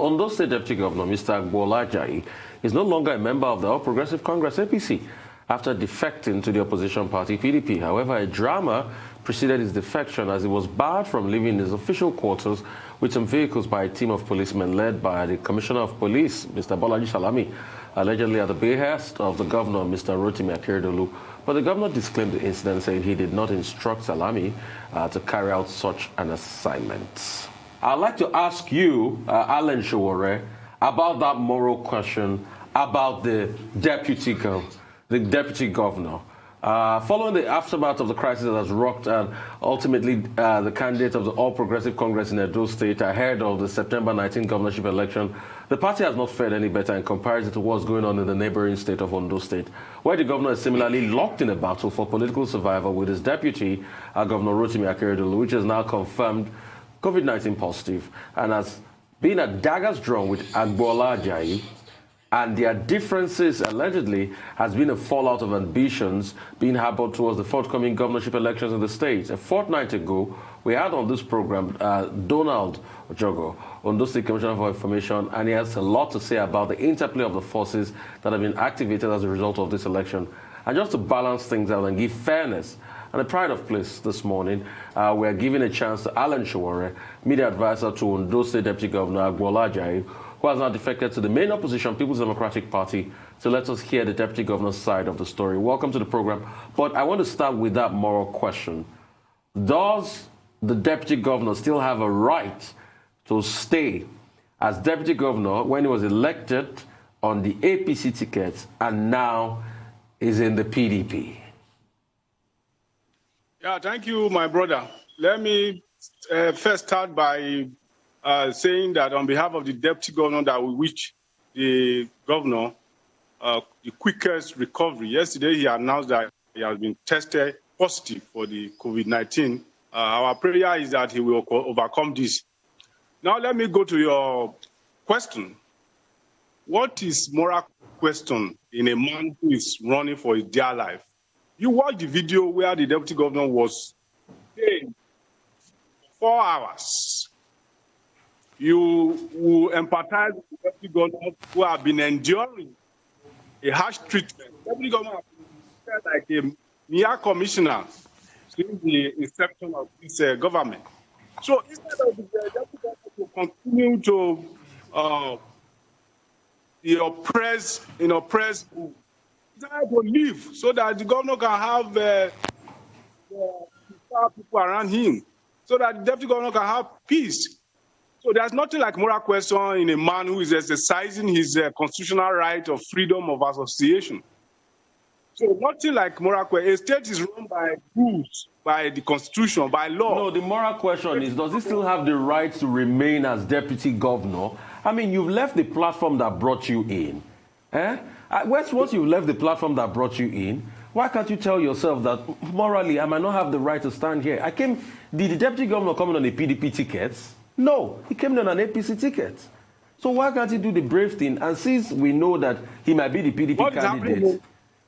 Ondo State Deputy Governor, Mr. Akeredolu, is no longer a member of the All Progressive Congress, APC, after defecting to the opposition party, PDP. However, a drama preceded his defection as he was barred from leaving his official quarters with some vehicles by a team of policemen led by the Commissioner of Police, Mr. Bolaji Salami, allegedly at the behest of the governor, Mr. Akeredolu. But the governor disclaimed the incident, saying he did not instruct Salami to carry out such an assignment. I'd like to ask you, Alan Sowore, about that moral question about the deputy governor. Following the aftermath of the crisis that has rocked and ultimately the candidate of the All Progressive Congress in Ondo State ahead of the September 19 governorship election, the party has not fared any better in comparison to what's going on in the neighboring state of Ondo State, where the governor is similarly locked in a battle for political survival with his deputy, Governor Akeredolu, which is now confirmed COVID-19 positive and has been at daggers drawn with Akeredolu. And their differences, allegedly, has been a fallout of ambitions being harbored towards the forthcoming governorship elections in the state. A fortnight ago, we had on this program Donald Ojogo, Ondo State Commissioner for Information, and he has a lot to say about the interplay of the forces that have been activated as a result of this election. And just to balance things out and give fairness and a pride of place this morning, we are giving a chance to Alan Sowore, media advisor to Ondo State Deputy Governor Akeredolu, who has now defected to the main opposition, People's Democratic Party. So let us hear the Deputy Governor's side of the story. Welcome to the program. But I want to start with that moral question. Does the Deputy Governor still have a right to stay as Deputy Governor when he was elected on the APC ticket and now is in the PDP? Yeah, thank you, my brother. Let me first start by saying that on behalf of the Deputy Governor that we wish the Governor the quickest recovery. Yesterday he announced that he has been tested positive for the COVID-19. Our prayer is that he will overcome this. Now let me go to your question. What is moral question in a man who is running for his dear life? You watched the video where the Deputy Governor was staying for 4 hours. You will empathize with the Deputy Governor who have been enduring a harsh treatment. The Deputy Governor has been like a mere commissioner since the inception of this government. So instead of the Deputy Governor to continue to the oppressed group, he's trying to leave so that the governor can have the people around him, so that the Deputy Governor can have peace. So there's nothing like moral question in a man who is exercising his constitutional right of freedom of association. So nothing like moral question. A state is run by rules, by the constitution, by law. No, the moral question is, does he still have the right to remain as deputy governor? I mean, you've left the platform that brought you in. Once you've left the platform that brought you in, why can't you tell yourself that morally I might not have the right to stand here? Did the deputy governor come in on a PDP ticket? No, he came on an APC ticket. So why can't he do the brave thing? And since we know that he might be the PDP candidate,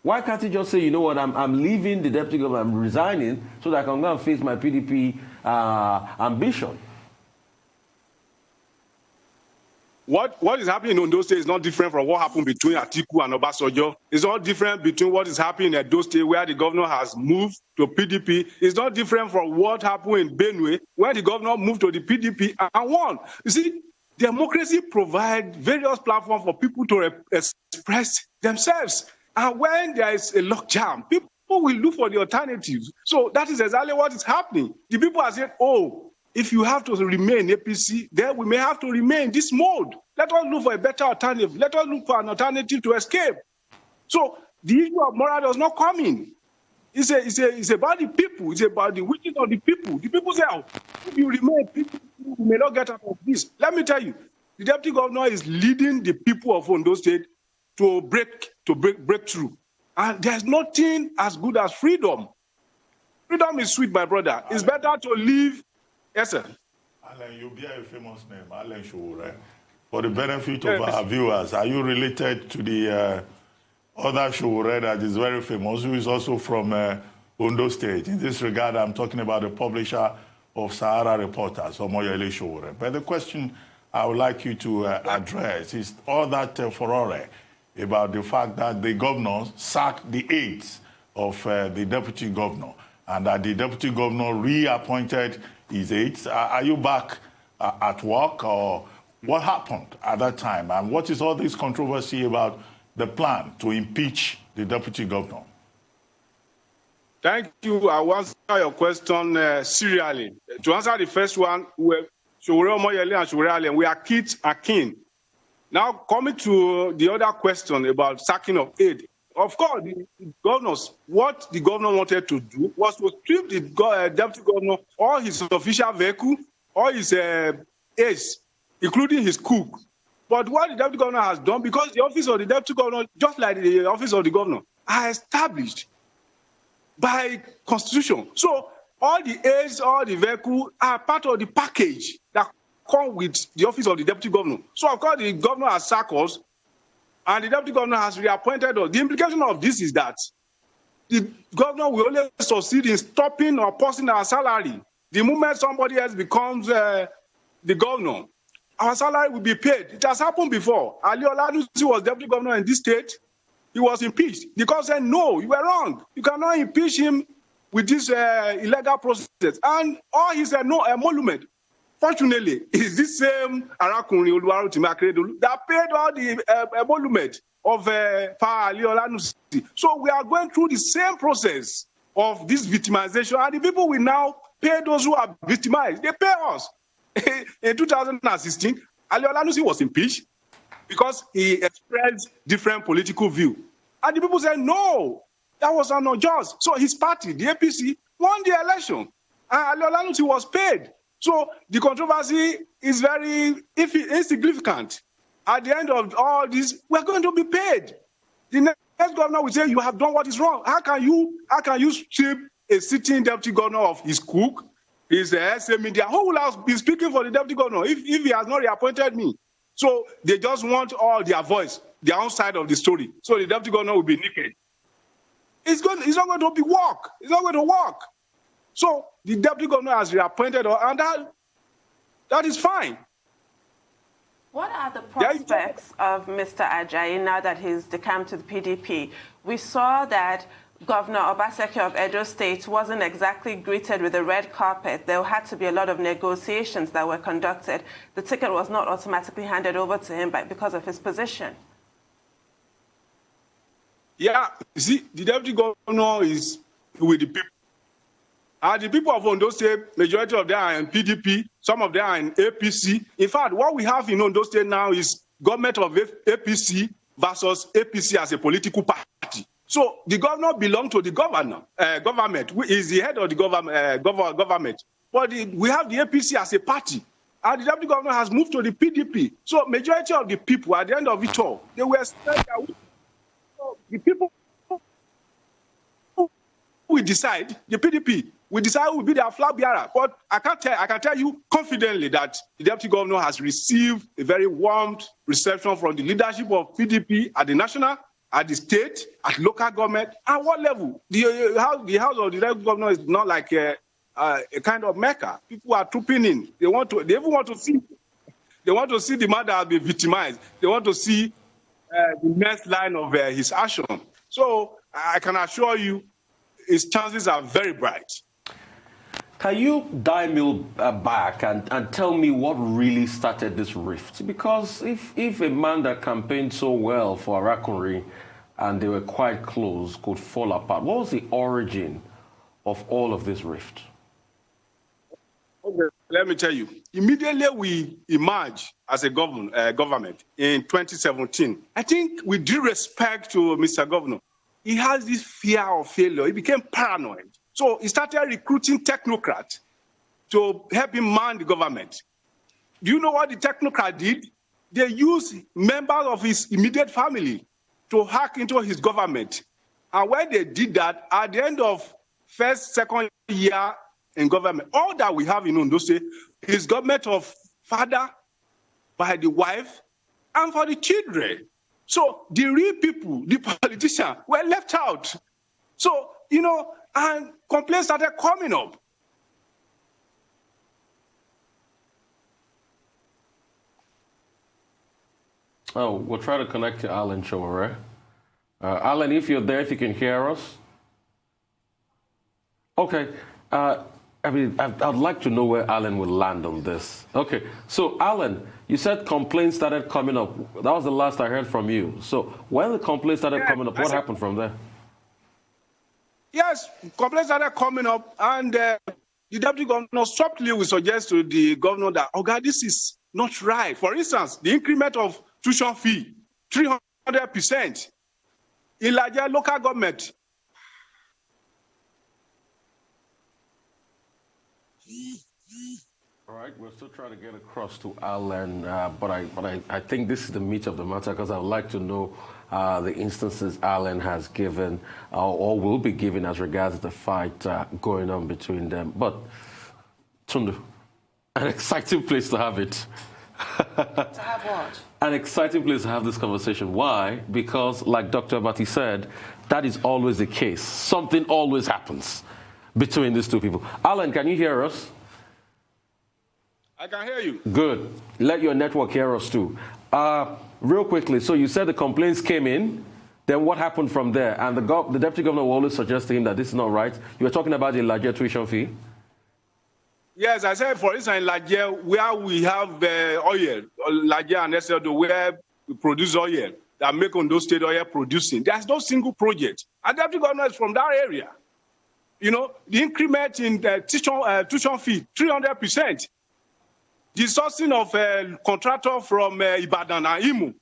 why can't he just say, you know what, I'm leaving the deputy governor, I'm resigning so that I can go and face my PDP ambition? What is happening in Ondo State is not different from what happened between Atiku and Obasanjo. It's not different between what is happening in Ondo State, where the governor has moved to PDP. It's not different from what happened in Benue, where the governor moved to the PDP and won. You see, democracy provides various platforms for people to express themselves. And when there is a logjam, people will look for the alternatives. So that is exactly what is happening. The people are saying, oh, if you have to remain APC, then we may have to remain in this mode. Let us look for a better alternative. Let us look for an alternative to escape. So the issue of moral does not come in. It's about the people. It's about the wishes of the people. The people say, oh, if you remain, people may not get out of this. Let me tell you, the Deputy Governor is leading the people of Ondo State to break through. And there's nothing as good as freedom. Freedom is sweet, my brother. It's better to live. Yes, sir. Alan, you bear a famous name, Alan Sowore. For the benefit of our viewers, are you related to the other Sowore that is very famous, who is also from Ondo State? In this regard, I'm talking about the publisher of Sahara Reporters, Omoyele Sowore. But the question I would like you to address is all that furore about the fact that the governor sacked the aides of the deputy governor and that the deputy governor reappointed his aides. Are you back at work, or what happened at that time? And what is all this controversy about the plan to impeach the deputy governor? Thank you. I will answer your question serially. To answer the first one, Sowore Omoyele and Sowore Allen, we are kids and kin. Now, coming to the other question about sacking of aid. Of course, the governors, what the governor wanted to do was to strip the deputy governor all his official vehicle, all his aides, including his cook. But what the deputy governor has done, because the office of the deputy governor, just like the office of the governor, are established by constitution. So all the aids, all the vehicle are part of the package that come with the office of the deputy governor. So of course the governor has sacked us and the deputy governor has reappointed us. The implication of this is that the governor will only succeed in stopping or pausing our salary. The moment somebody else becomes the governor, our salary will be paid. It has happened before. Ali Olanusi was deputy governor in this state. He was impeached. The court said, no, you were wrong. You cannot impeach him with this illegal process. And all his emolument, fortunately, is this same Arakunrin Oluwarotimi Akeredolu that paid all the emolument of Ali Olanusi. So we are going through the same process of this victimization. And the people will now pay those who are victimized. They pay us. In 2016, Ali Olanusi was impeached because he expressed different political view. And the people said, no, that was unjust. So his party, the APC, won the election. And Ali Olanusi was paid. So the controversy is very insignificant. At the end of all this, we're going to be paid. The next governor will say, you have done what is wrong. How can you strip a sitting deputy governor of his cook, his SA media? Who will have been speaking for the deputy governor if he has not reappointed me? So they just want all their voice, their own side of the story. So the deputy governor will be naked. It's not going to be work. It's not going to work. So the deputy governor has reappointed, and that is fine. What are the prospects of Mr. Ajayi now that he's decamped to the PDP? We saw that Governor Obaseki of Ondo State wasn't exactly greeted with a red carpet. There had to be a lot of negotiations that were conducted. The ticket was not automatically handed over to him because of his position. Yeah, you see, the deputy governor is with the people. And the people of Ondo State, majority of them are in PDP, some of them are in APC. In fact, what we have in Ondo State now is government of APC versus APC as a political party. So the governor belongs to the government, who is the head of the government. But we have the APC as a party. And the deputy governor has moved to the PDP. So majority of the people, at the end of it all, they were spread out. So the people who decide, the PDP, we decide who will be their flag bearer. But I can tell you confidently that the deputy governor has received a very warm reception from the leadership of PDP at the national, at the state, at local government. At what level? The house of the deputy governor is not like a kind of mecca. People are trooping in. They even want to see the man that has been victimized. They want to see the next line of his action. So I can assure you, his chances are very bright. Can you dial back and tell me what really started this rift? Because if a man that campaigned so well for Arakunrin and they were quite close could fall apart, what was the origin of all of this rift? Okay, let me tell you. Immediately we emerged as a government in 2017. I think with due respect to Mr. Governor, he has this fear of failure. He became paranoid. So he started recruiting technocrats to help him man the government. Do you know what the technocrat did? They used members of his immediate family to hack into his government. And when they did that, at the end of second year in government, all that we have in Ondo State is government of father by the wife and for the children. So the real people, the politicians, were left out. So, and complaints started coming up. Oh, we'll try to connect to Alan Sowore. Alan, if you're there, if you can hear us. Okay. I'd like to know where Alan will land on this. Okay. So, Alan, you said complaints started coming up. That was the last I heard from you. So, when the complaints started coming up, what happened from there? Yes, complaints started coming up, and the deputy governor softly will suggest to the governor that, oh God, this is not right. For instance, the increment of tuition fee, 300%. In larger local government. All right, we're still trying to get across to Alan, but I think this is the meat of the matter, because I would like to know the instances Alan has given or will be given as regards the fight going on between them. But, Tundu, an exciting place to have it. To have what? An exciting place to have this conversation. Why? Because, like Dr. Abati said, that is always the case. Something always happens between these two people. Alan, can you hear us? I can hear you. Good. Let your network hear us too. Real quickly, so you said the complaints came in, then what happened from there? And the deputy governor will always suggest to him that this is not right. You were talking about the larger tuition fee? Yes, I said, for instance, in Laje, where we have oil, Laje and Esedo, where we produce oil, that make Ondo State oil producing. There's no single project. And the deputy governor is from that area. You know, the increment in the tuition fee, 300%. The sourcing of contractor from Ibadan and Imo.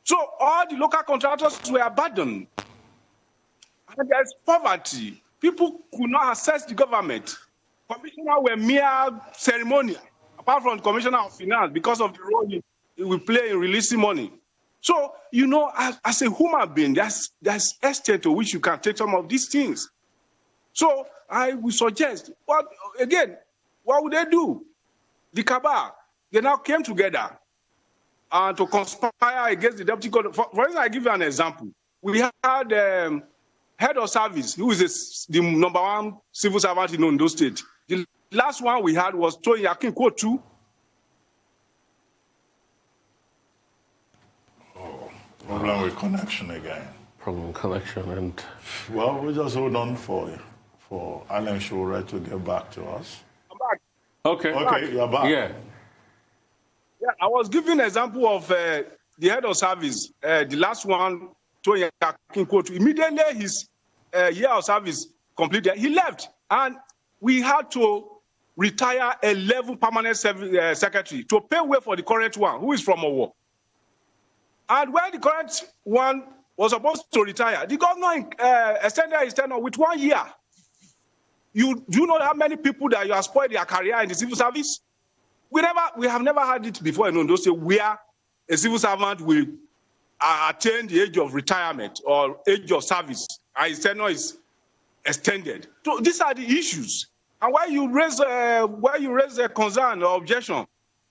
So all the local contractors were abandoned. And there's poverty. People could not access the government. Commissioners were mere ceremonial, apart from the Commissioner of Finance, because of the role he will play in releasing money. So, you know, as a human being, there's extent to which you can take some of these things. So I would suggest, but again, what would they do? The cabal, they now came together to conspire against the deputy governor. For instance, I give you an example. We had head of service, who is the #1 civil servant in Ondo State. The last one we had was Tony Akeredolu. Oh, problem with connection again. Problem with connection and... Well, we just hold on for Alan Sowore to get back to us. I'm back. Okay. Okay, you're back. Yeah. Yeah, I was giving an example of the head of service, the last one, Tony Akeredolu. Immediately his year of service completed, he left. And we had to retire 11 permanent secretary to pay way for the current one, who is from Sowore. And when the current one was supposed to retire, the governor extended his tenure with 1 year. Do you know how many people that you have spoiled their career in the civil service? We have never had it before in Ondo State where a civil servant will attain the age of retirement or age of service, and his tenure is extended. So these are the issues. And why you raise a concern or objection,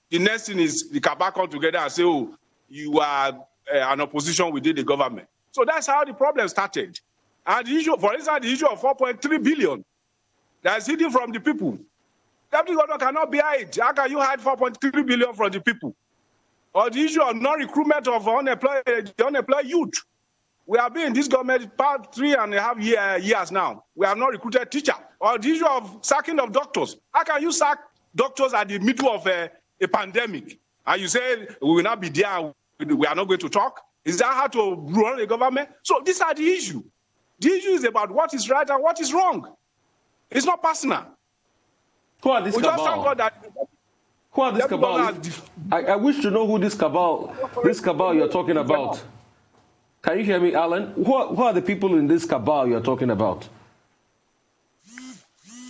the next thing is the cabal come together and say, oh, you are an opposition within the government. So that's how the problem started. And the issue, for instance, the issue of 4.3 billion that's hidden from the people. Deputy governor cannot bear it. How can you hide 4.3 billion from the people? Or the issue of non-recruitment of unemployed youth. We have been in this government about 3.5 years now. We have not recruited teachers. Or the issue of sacking of doctors. How can you sack doctors at the middle of a pandemic? And you say we will not be there, we are not going to talk? Is that how to run a government? So these are the issue. The issue is about what is right and what is wrong. It's not personal. Who are these cabal? Who are this cabal? I wish to know who this cabal you're talking about. Can you hear me, Alan? Who are the people in this cabal you're talking about?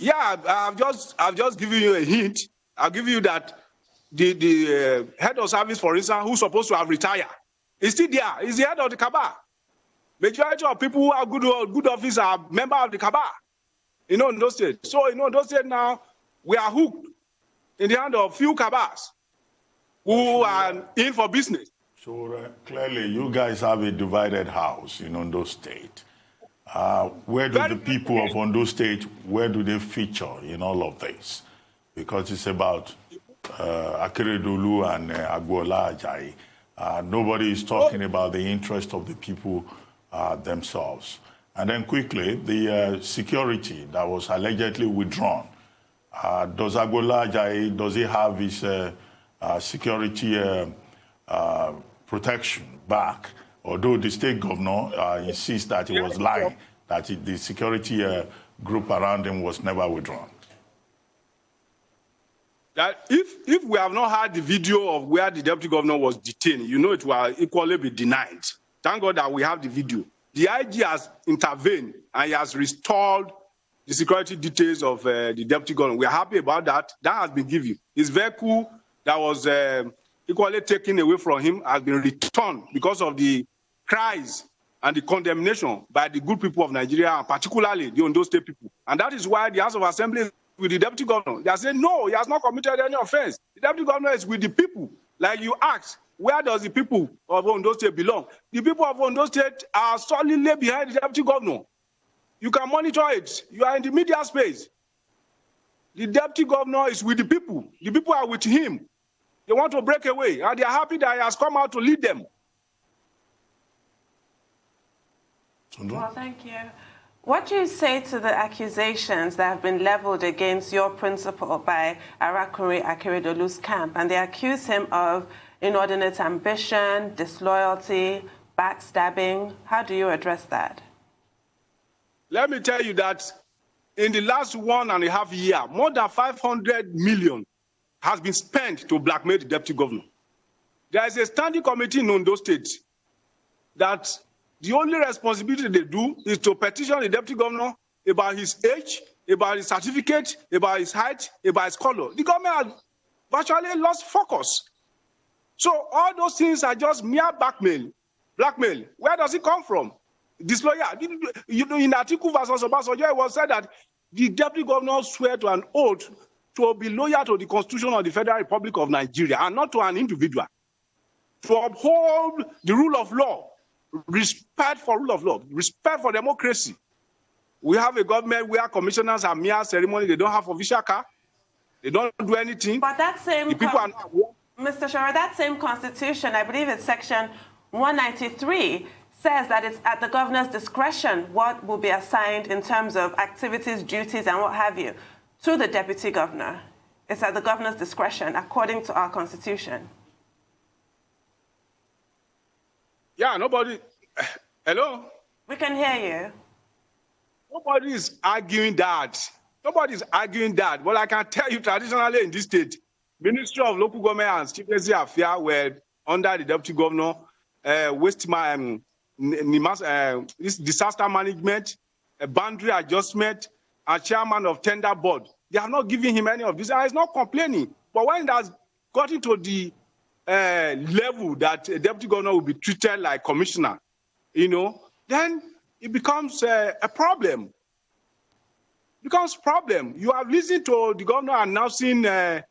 Yeah, I've just given you a hint. I'll give you that the head of service, for instance, who's supposed to have retired, is still there. He's the head of the cabal. Majority of people who have good office are members of the cabal in Ondo State. So in Ondo State now, we are hooked in the hand of few cabals who are in for business. So clearly, you guys have a divided house in Ondo State. Where do the people of Ondo State, where do they feature in all of this? Because it's about Akeredolu and Agbola Ajayi. Nobody is talking about the interest of the people themselves. And then quickly, the security that was allegedly withdrawn. Does Agbola Ajayi, does he have his security protection back? Although the state governor insists that he was lying, that the security group around him was never withdrawn. That if we have not had the video of where the deputy governor was detained, you know it will equally be denied. Thank God that we have the video. The IG has intervened and he has restored the security details of the deputy governor. We are happy about that. That has been given. His vehicle that was equally taken away from him has been returned because of the cries and the condemnation by the good people of Nigeria, and particularly the Ondo State people. And that is why the House of Assembly with the deputy governor. They are saying, no, he has not committed any offense. The deputy governor is with the people. Like you asked, where does the people of Ondo State belong? The people of Ondo State are solidly behind the deputy governor. You can monitor it. You are in the media space. The deputy governor is with the people. The people are with him. They want to break away, and they are happy that he has come out to lead them. Well, thank you. What do you say to the accusations that have been leveled against your principal by Governor Akeredolu's camp? And they accuse him of inordinate ambition, disloyalty, backstabbing. How do you address that? Let me tell you that in the last 1.5 years, more than 500 million has been spent to blackmail the deputy governor. There is a standing committee in Ondo State that the only responsibility they do is to petition the deputy governor about his age, about his certificate, about his height, about his color. The government has virtually lost focus. So all those things are just mere blackmail. Where does it come from? Disloyal. You know, in Atiku versus Obasanjo, it was said that the deputy governor swear to an oath to be loyal to the Constitution of the Federal Republic of Nigeria and not to an individual. To uphold the rule of law. Respect for rule of law, respect for democracy. We have a government where commissioners are mere ceremony. They don't have official car. They don't do anything. But that same people are not. Mr. Sowore, that same constitution, I believe it's section 193, says that it's at the governor's discretion what will be assigned in terms of activities, duties, and what have you to the deputy governor. It's at the governor's discretion according to our constitution. Yeah, nobody. Hello? We can hear you. Nobody is arguing that. Nobody is arguing that. But I can tell you, traditionally in this state, Ministry of Local Government and Citizenship Affairs were under the deputy governor, disaster management, boundary adjustment, and chairman of tender board. They are not giving him any of this. And he's not complaining. But when it has gotten to the level that a deputy governor will be treated like commissioner, you know, then it becomes a problem. It becomes a problem. You have listened to the governor announcing that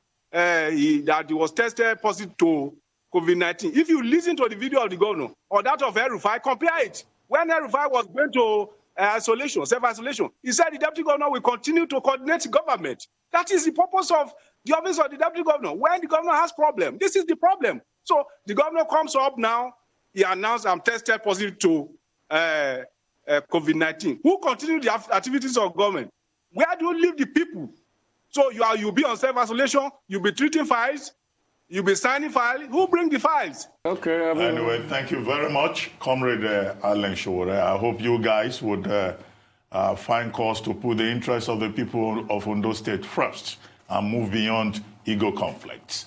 he was tested positive to COVID-19. If you listen to the video of the governor or that of El-Rufai, compare it. When El-Rufai was going to isolation, self-isolation, he said the deputy governor will continue to coordinate the government. That is the purpose of the office of the deputy governor. When the governor has problem, this is the problem. So the governor comes up now, he announced, I'm tested positive to COVID-19. Who continue the activities of government? Where do you leave the people? So you'll be on self-isolation, you'll be treating files, you'll be signing files. Who bring the files? Okay. Anyway, thank you very much, Comrade Sowore. I hope you guys would find cause to put the interests of the people of Ondo State first and move beyond ego conflicts.